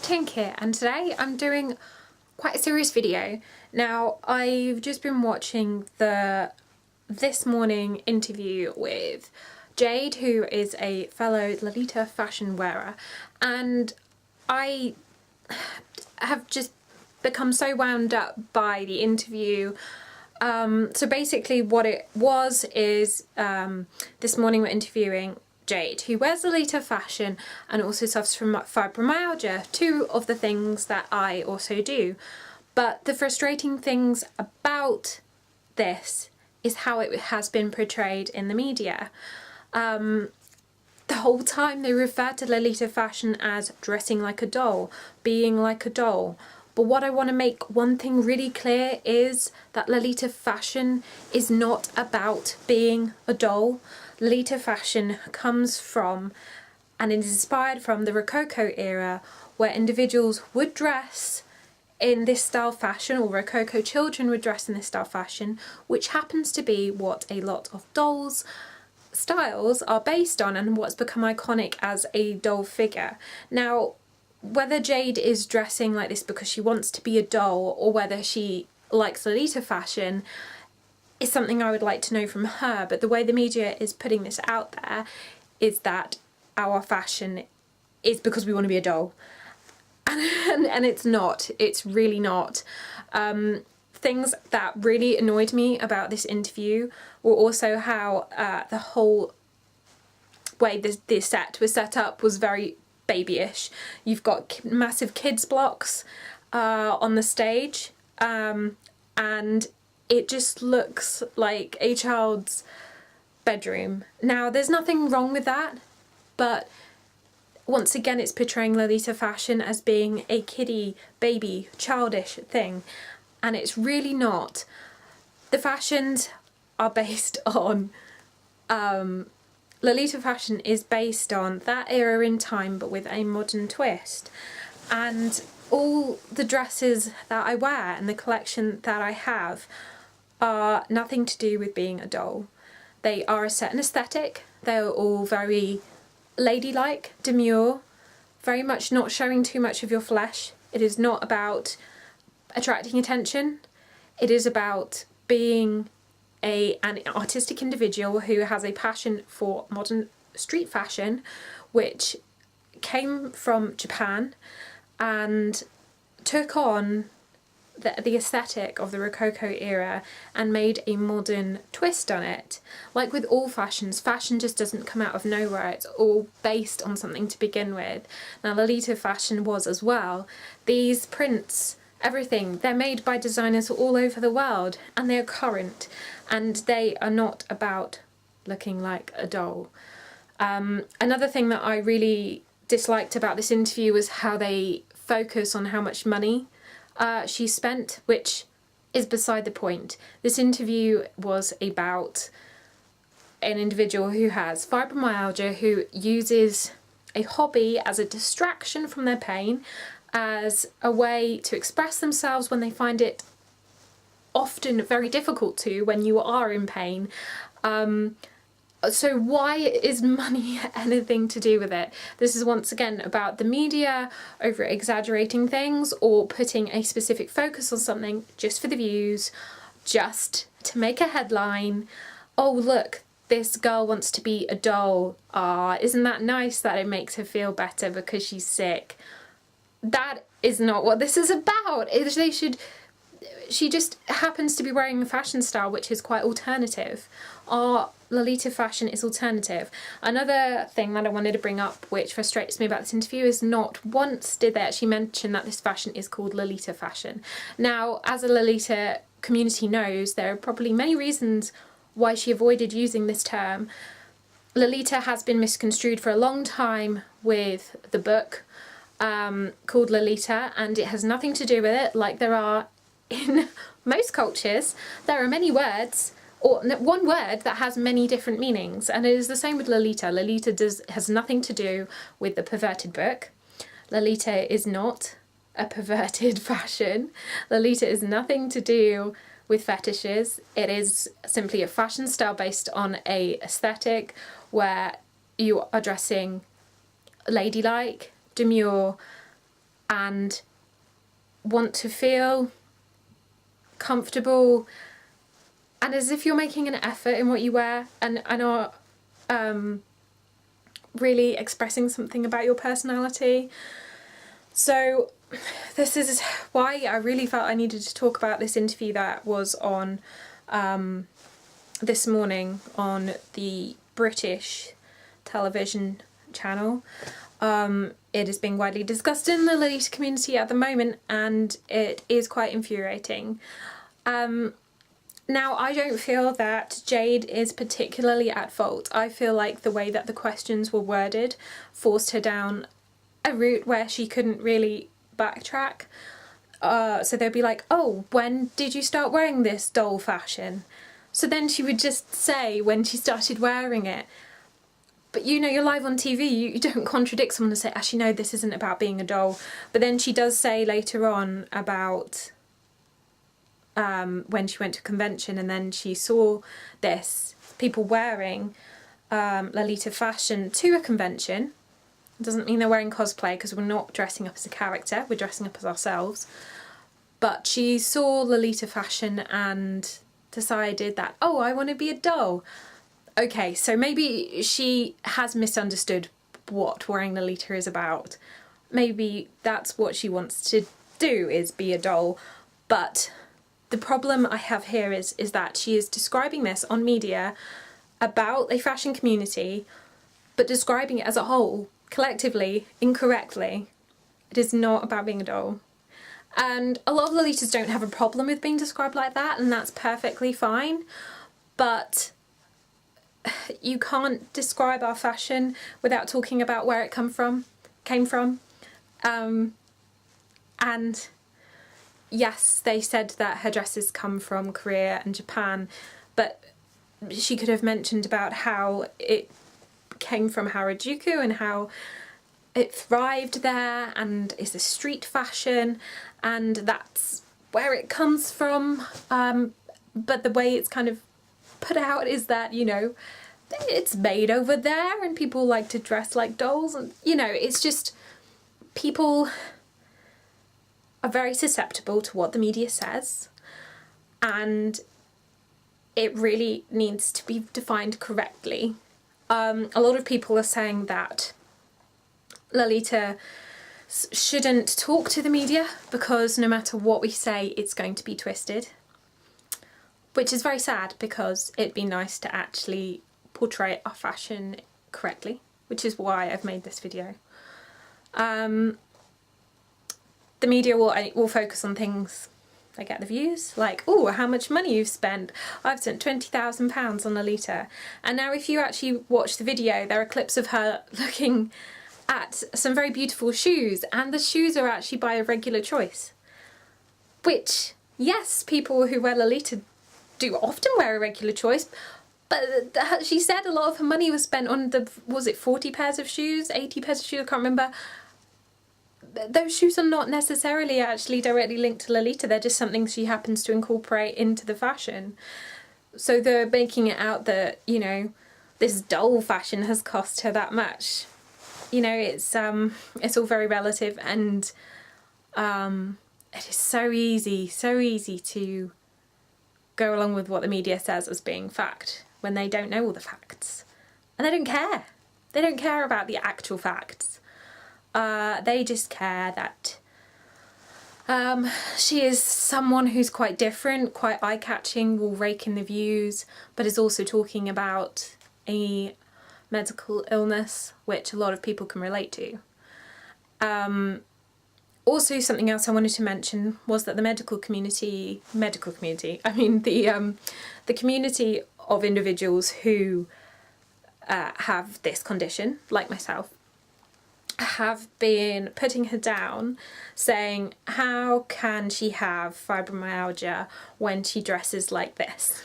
Tink here, and today I'm doing quite a serious video. Now, I've just been watching the This Morning interview with Jade, who is a fellow Lolita fashion wearer, and I have just become so wound up by the interview. So basically what it was is this morning we're interviewing Jade, who wears Lolita fashion and also suffers from fibromyalgia, two of the things that I also do. But the frustrating things about this is how it has been portrayed in the media. The whole time they refer to Lolita fashion as dressing like a doll, being like a doll. But what I want to make one thing really clear is that Lolita fashion is not about being a doll. Lolita fashion comes from and is inspired from the Rococo era, where individuals would dress in this style fashion, or Rococo children would dress in this style fashion, which happens to be what a lot of dolls styles are based on and what's become iconic as a doll figure. Now, whether Jade is dressing like this because she wants to be a doll or whether she likes Lolita fashion is something I would like to know from her, but the way the media is putting this out there is that our fashion is because we want to be a doll. And it's not. It's really not. Things that really annoyed me about this interview were also how the whole way this set was set up was very babyish. You've got massive kids blocks on the stage, and it just looks like a child's bedroom. Now, there's nothing wrong with that, but once again it's portraying Lolita fashion as being a kiddie, baby, childish thing, and it's really not. The fashions are based on Lolita fashion is based on that era in time, but with a modern twist. And all the dresses that I wear and the collection that I have are nothing to do with being a doll. They are a certain aesthetic. They're all very ladylike, demure, very much not showing too much of your flesh. It is not about attracting attention. It is about being an artistic individual who has a passion for modern street fashion, which came from Japan and took on the aesthetic of the Rococo era and made a modern twist on it. Like with all fashions, fashion just doesn't come out of nowhere. It's all based on something to begin with. Now, Lolita fashion was as well. These prints, everything, they're made by designers all over the world, and they're current, and they are not about looking like a doll. Another thing that I really disliked about this interview was how they focus on how much money she spent, which is beside the point. This interview was about an individual who has fibromyalgia, who uses a hobby as a distraction from their pain, as a way to express themselves when they find it often very difficult to when you are in pain. So why is money anything to do with it? This is once again about the media over exaggerating things or putting a specific focus on something just for the views, just to make a headline. Oh, look, this girl wants to be a doll. Ah, isn't that nice that it makes her feel better because she's sick? That is not what this is about. She just happens to be wearing a fashion style which is quite alternative. Our Lolita fashion is alternative. Another thing that I wanted to bring up which frustrates me about this interview is not once did they actually mention that this fashion is called Lolita fashion. Now, as a Lolita community knows, there are probably many reasons why she avoided using this term. Lolita has been misconstrued for a long time with the book called Lolita, and it has nothing to do with it, like there are in most cultures. There are many words, or one word that has many different meanings, and it is the same with Lolita. Lolita has nothing to do with the perverted book. Lolita is not a perverted fashion. Lolita is nothing to do with fetishes. It is simply a fashion style based on a aesthetic where you are dressing ladylike, demure, and want to feel comfortable and as if you're making an effort in what you wear, and are really expressing something about your personality. So this is why I really felt I needed to talk about this interview that was on this morning on the British television channel. It is being widely discussed in the Lolita community at the moment, and it is quite infuriating. Now, I don't feel that Jade is particularly at fault. I feel like the way that the questions were worded forced her down a route where she couldn't really backtrack. So they'd be like, oh, when did you start wearing this doll fashion? So then she would just say when she started wearing it. But you know, you're live on TV, you don't contradict someone and say, actually no, this isn't about being a doll. But then she does say later on about when she went to a convention and then she saw people wearing Lolita fashion to a convention. It doesn't mean they're wearing cosplay, because we're not dressing up as a character, we're dressing up as ourselves. But she saw Lolita fashion and decided that, oh, I want to be a doll. Okay, so maybe she has misunderstood what wearing Lolita is about. Maybe that's what she wants to do, is be a doll. But the problem I have here is that she is describing this on media about a fashion community, but describing it as a whole, collectively, incorrectly. It is not about being a doll. And a lot of Lolitas don't have a problem with being described like that, and that's perfectly fine. But you can't describe our fashion without talking about where it came from. And yes, they said that her dresses come from Korea and Japan, but she could have mentioned about how it came from Harajuku and how it thrived there and is a street fashion, and that's where it comes from. But the way it's kind of put out is that, you know, it's made over there and people like to dress like dolls, and you know, it's just, people are very susceptible to what the media says, and it really needs to be defined correctly. A lot of people are saying that Lolita shouldn't talk to the media because no matter what we say, it's going to be twisted. Which is very sad, because it'd be nice to actually portray our fashion correctly, which is why I've made this video. The media will focus on things that get the views, like, oh, how much money you've spent. I've spent £20,000 on Lolita. And now if you actually watch the video, there are clips of her looking at some very beautiful shoes, and the shoes are actually by a regular choice. Which, yes, people who wear Lolita do often wear a regular choice, but she said a lot of her money was spent on was it 40 pairs of shoes, 80 pairs of shoes, I can't remember. Those shoes are not necessarily actually directly linked to Lolita, they're just something she happens to incorporate into the fashion. So they're making it out that, you know, this doll fashion has cost her that much. You know, it's all very relative, and it is so easy to go along with what the media says as being fact when they don't know all the facts. And they don't care. They don't care about the actual facts. They just care that she is someone who's quite different, quite eye-catching, will rake in the views, but is also talking about a medical illness, which a lot of people can relate to. Also, something else I wanted to mention was that the the community of individuals who have this condition, like myself, have been putting her down, saying, how can she have fibromyalgia when she dresses like this?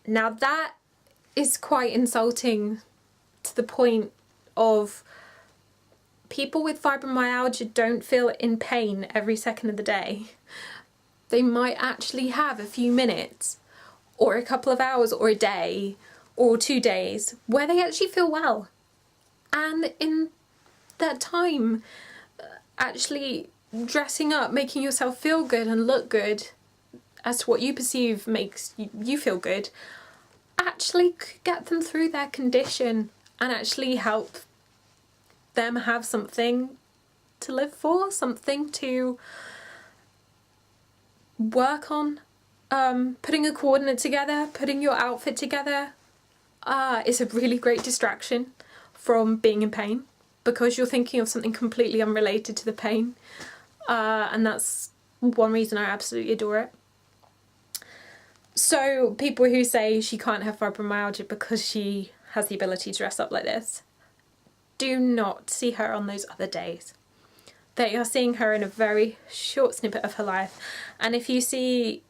Now that is quite insulting, to the point of people with fibromyalgia don't feel in pain every second of the day. They might actually have a few minutes or a couple of hours or a day or 2 days where they actually feel well. And in that time, actually dressing up, making yourself feel good and look good as to what you perceive makes you feel good, actually could get them through their condition and actually help them have something to live for, something to work on. Putting a coordinate together, putting your outfit together is a really great distraction from being in pain, because you're thinking of something completely unrelated to the pain, and that's one reason I absolutely adore it. So people who say she can't have fibromyalgia because she has the ability to dress up like this, do not see her on those other days. They are seeing her in a very short snippet of her life, and if you see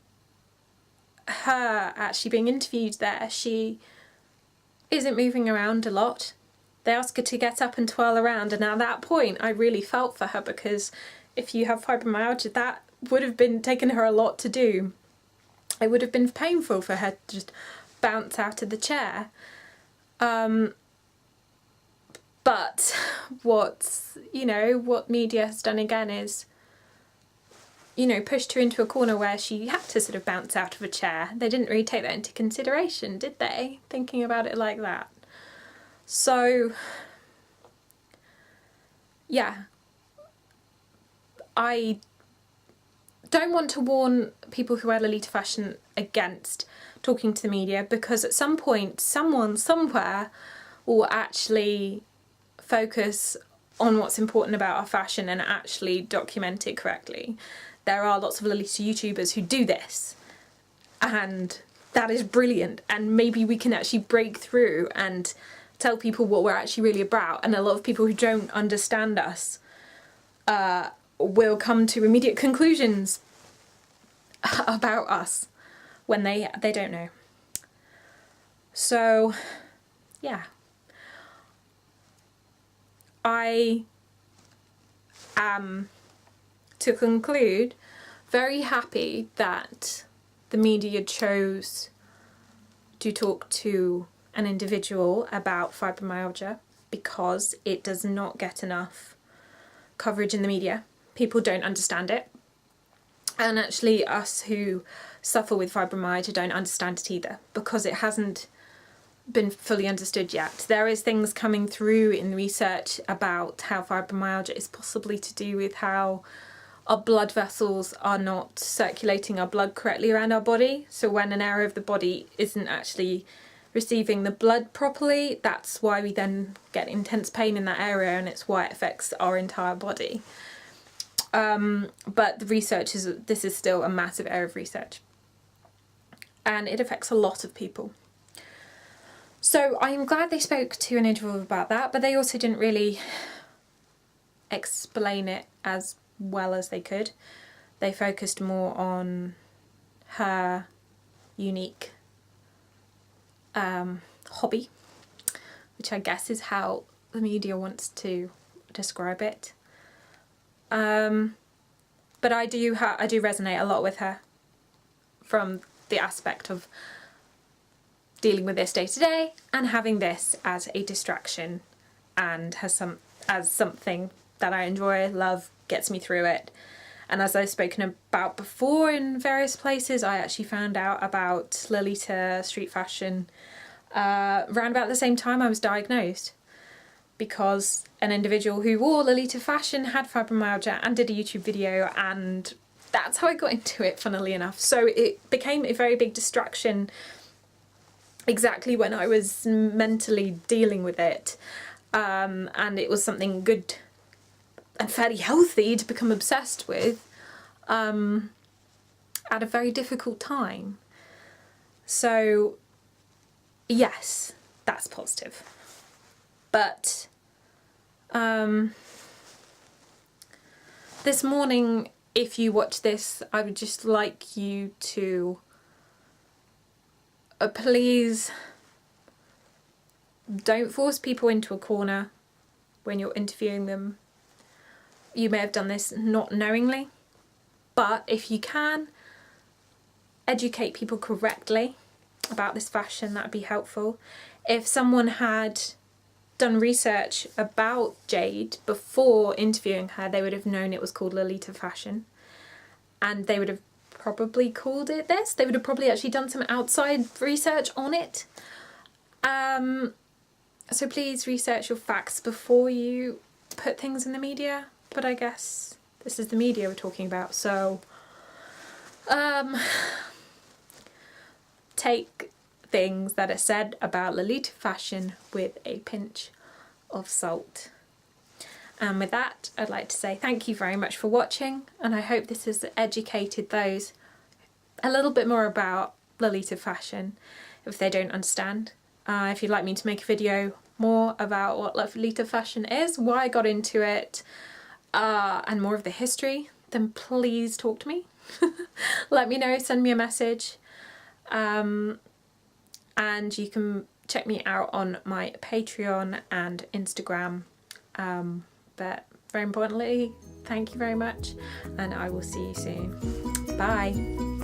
her actually being interviewed there, she isn't moving around a lot. They ask her to get up and twirl around, and at that point I really felt for her, because if you have fibromyalgia, that would have been taking her a lot to do. It would have been painful for her to just bounce out of the chair. But what media has done again is, pushed her into a corner where she had to sort of bounce out of a chair. They didn't really take that into consideration, did they? Thinking about it like that. So, yeah. I don't want to warn people who wear Lolita fashion against talking to the media, because at some point, someone somewhere will actually focus on what's important about our fashion and actually document it correctly. There are lots of Lolita YouTubers who do this, and that is brilliant, and maybe we can actually break through and tell people what we're actually really about, and a lot of people who don't understand us will come to immediate conclusions about us when they don't know. So, yeah. I am, to conclude, very happy that the media chose to talk to an individual about fibromyalgia, because it does not get enough coverage in the media. People don't understand it, and actually us who suffer with fibromyalgia don't understand it either, because it hasn't been fully understood yet. There is things coming through in research about how fibromyalgia is possibly to do with how our blood vessels are not circulating our blood correctly around our body. So when an area of the body isn't actually receiving the blood properly, that's why we then get intense pain in that area, and it's why it affects our entire body. But the research this is still a massive area of research, and it affects a lot of people. So I'm glad they spoke to an individual about that, but they also didn't really explain it as well as they could. They focused more on her unique hobby, which I guess is how the media wants to describe it. But I do resonate a lot with her from the aspect of dealing with this day to day and having this as a distraction, and as something that I enjoy, love, gets me through it. And as I've spoken about before in various places, I actually found out about Lolita street fashion around about the same time I was diagnosed, because an individual who wore Lolita fashion had fibromyalgia and did a YouTube video, and that's how I got into it, funnily enough. So it became a very big distraction exactly when I was mentally dealing with it, and it was something good and fairly healthy to become obsessed with at a very difficult time. So yes, that's positive. But this morning, if you watch this, I would just like you to please don't force people into a corner when you're interviewing them. You may have done this not knowingly, but if you can, educate people correctly about this fashion, that would be helpful. If someone had done research about Jade before interviewing her, they would have known it was called Lolita fashion, and they would have probably called it this. They would have probably actually done some outside research on it. So please research your facts before you put things in the media, but I guess this is the media we're talking about, so take things that are said about Lolita fashion with a pinch of salt. And with that, I'd like to say thank you very much for watching, and I hope this has educated those a little bit more about Lolita fashion if they don't understand. If you'd like me to make a video more about what Lolita fashion is, why I got into it, and more of the history, then please talk to me. Let me know, send me a message. And you can check me out on my Patreon and Instagram. But very importantly, thank you very much, and I will see you soon. Bye.